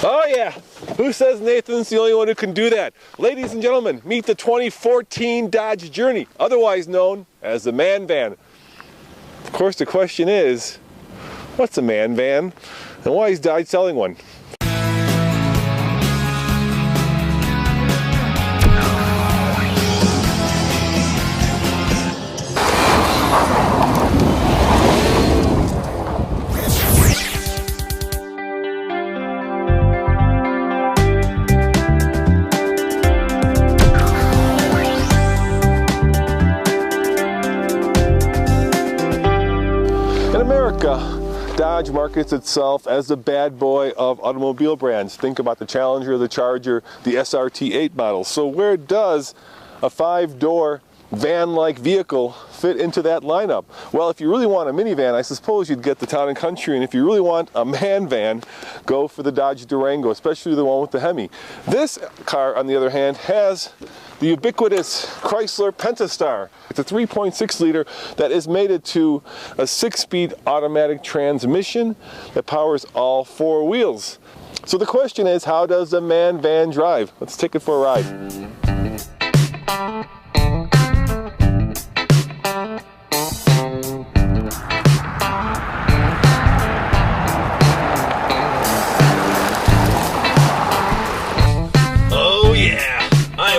Oh yeah, who says Nathan's the only one who can do that? Ladies and gentlemen, meet the 2014 Dodge Journey, otherwise known as the Man Van. Of course the question is, what's a Man Van and why is Dodge selling one? In America, Dodge markets itself as the bad boy of automobile brands. Think about the Challenger, the Charger, the SRT8 models. So where does a 5-door van-like vehicle fit into that lineup? Well, if you really want a minivan, I suppose you'd get the Town & Country, and if you really want a man van, go for the Dodge Durango, especially the one with the Hemi. This car, on the other hand, has the ubiquitous Chrysler Pentastar. It's a 3.6 liter that is mated to a 6-speed automatic transmission that powers all 4 wheels. So the question is, how does a man van drive? Let's take it for a ride.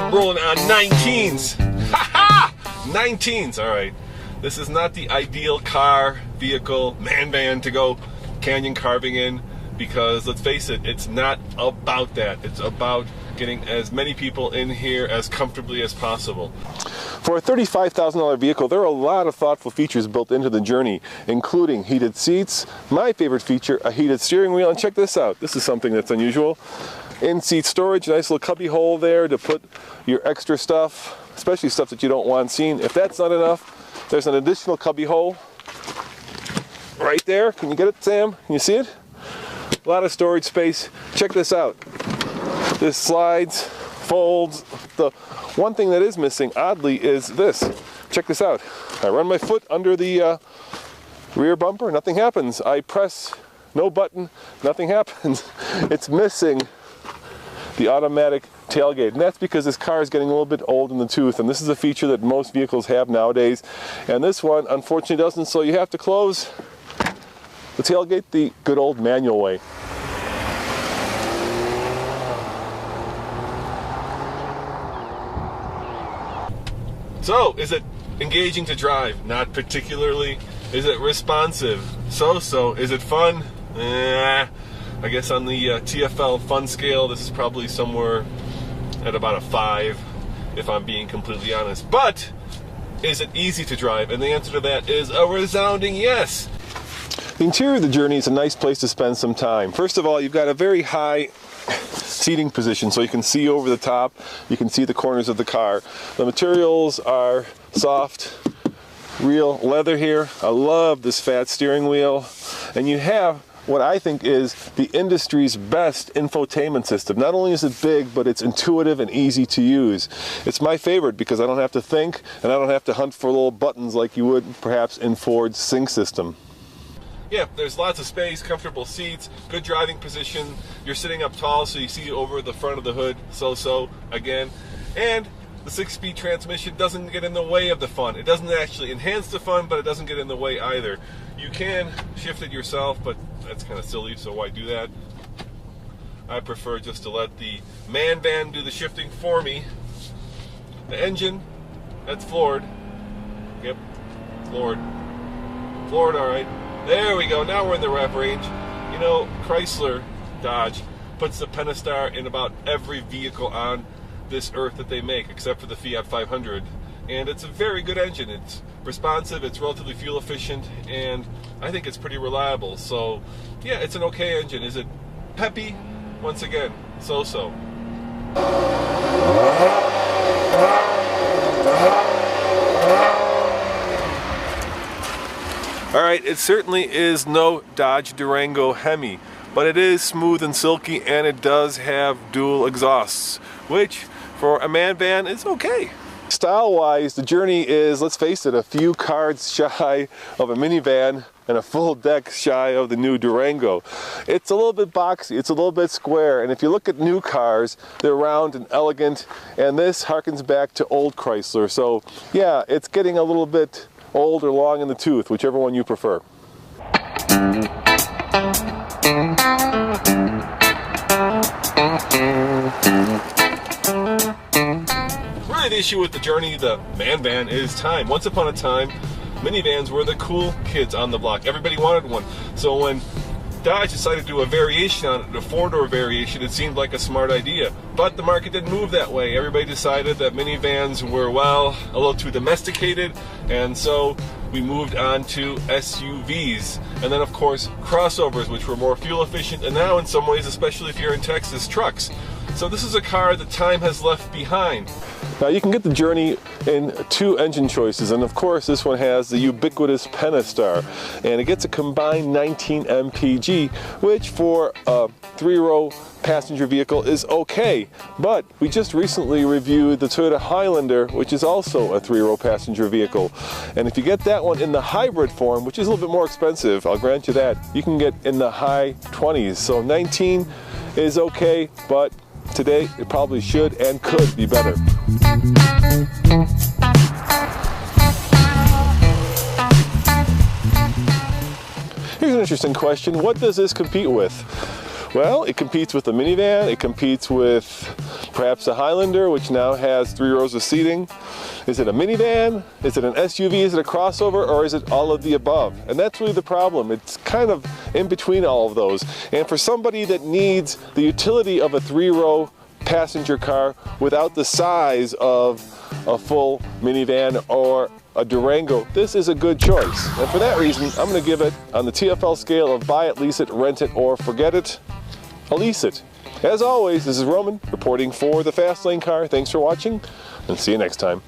Rolling on 19s. Ha ha! 19s, alright. This is not the ideal car, vehicle, man van to go canyon carving in, because let's face it, it's not about that. It's about getting as many people in here as comfortably as possible. For a $35,000 vehicle, there are a lot of thoughtful features built into the Journey, including heated seats, my favorite feature, a heated steering wheel, and check this out. This is something that's unusual. In-seat storage, nice little cubby hole there to put your extra stuff, especially stuff that you don't want seen. If that's not enough, there's an additional cubby hole right there. Can you get it, Sam? Can you see it? A lot of storage space. Check this out. This slides, folds. The one thing that is missing, oddly, is this. Check this out. I run my foot under the rear bumper, nothing happens. I press no button, nothing happens. It's missing the automatic tailgate, and that's because this car is getting a little bit old in the tooth, and this is a feature that most vehicles have nowadays, and this one unfortunately doesn't, so you have to close the tailgate the good old manual way. So, is it engaging to drive? Not particularly. Is it responsive? So-so. Is it fun? I guess on the TFL fun scale, this is probably somewhere at about a 5, if I'm being completely honest. But, is it easy to drive? And the answer to that is a resounding yes. The interior of the Journey is a nice place to spend some time. First of all, you've got a very high seating position, so you can see over the top, you can see the corners of the car. The materials are soft, real leather here. I love this fat steering wheel. And you have what I think is the industry's best infotainment system. Not only is it big, but it's intuitive and easy to use. It's my favorite because I don't have to think and I don't have to hunt for little buttons like you would perhaps in Ford's Sync system. Yeah, there's lots of space, comfortable seats, good driving position. You're sitting up tall so you see over the front of the hood, so again. And the 6-speed transmission doesn't get in the way of the fun. It doesn't actually enhance the fun, but it doesn't get in the way either. You can shift it yourself, but that's kind of silly, so why do that? I prefer just to let the man van do the shifting for me. The engine, that's floored. Yep, floored. Floored, all right. There we go, now we're in the rev range. You know, Chrysler, Dodge, puts the Pentastar in about every vehicle on this earth that they make, except for the Fiat 500. And it's a very good engine. It's responsive, it's relatively fuel efficient, and I think it's pretty reliable. So, yeah, it's an okay engine. Is it peppy? Once again, so-so. Alright, it certainly is no Dodge Durango Hemi, but it is smooth and silky, and it does have dual exhausts, which for a man van is okay. Style-wise, the Journey is, let's face it, a few cards shy of a minivan and a full deck shy of the new Durango. It's a little bit boxy, it's a little bit square, and if you look at new cars, they're round and elegant, and this harkens back to old Chrysler. So yeah, it's getting a little bit old or long in the tooth, whichever one you prefer. Really, the issue with the Journey, the man van, is time. Once upon a time, minivans were the cool kids on the block. Everybody wanted one. So when Dodge decided to do a variation on it, a four-door variation, it seemed like a smart idea. But the market didn't move that way. Everybody decided that minivans were, well, a little too domesticated, and so we moved on to SUVs. And then, of course, crossovers, which were more fuel efficient, and now in some ways, especially if you're in Texas, trucks. So this is a car that time has left behind. Now you can get the Journey in two engine choices, and of course this one has the ubiquitous Pentastar, and it gets a combined 19 mpg, which for a three-row passenger vehicle is okay. But we just recently reviewed the Toyota Highlander, which is also a three-row passenger vehicle, and if you get that one in the hybrid form, which is a little bit more expensive, I'll grant you that, you can get in the high 20s. So 19 is okay, but today it probably should and could be better. Here's an interesting question. What does this compete with? Well, it competes with the minivan, it competes with perhaps a Highlander, which now has 3 rows of seating. Is it a minivan? Is it an SUV? Is it a crossover? Or is it all of the above? And that's really the problem. It's kind of in between all of those. And for somebody that needs the utility of a 3-row passenger car without the size of a full minivan or a Durango, this is a good choice. And for that reason, I'm going to give it, on the TFL scale of buy it, lease it, rent it, or forget it, a lease it. As always, this is Roman reporting for the Fast Lane Car. Thanks for watching, and see you next time.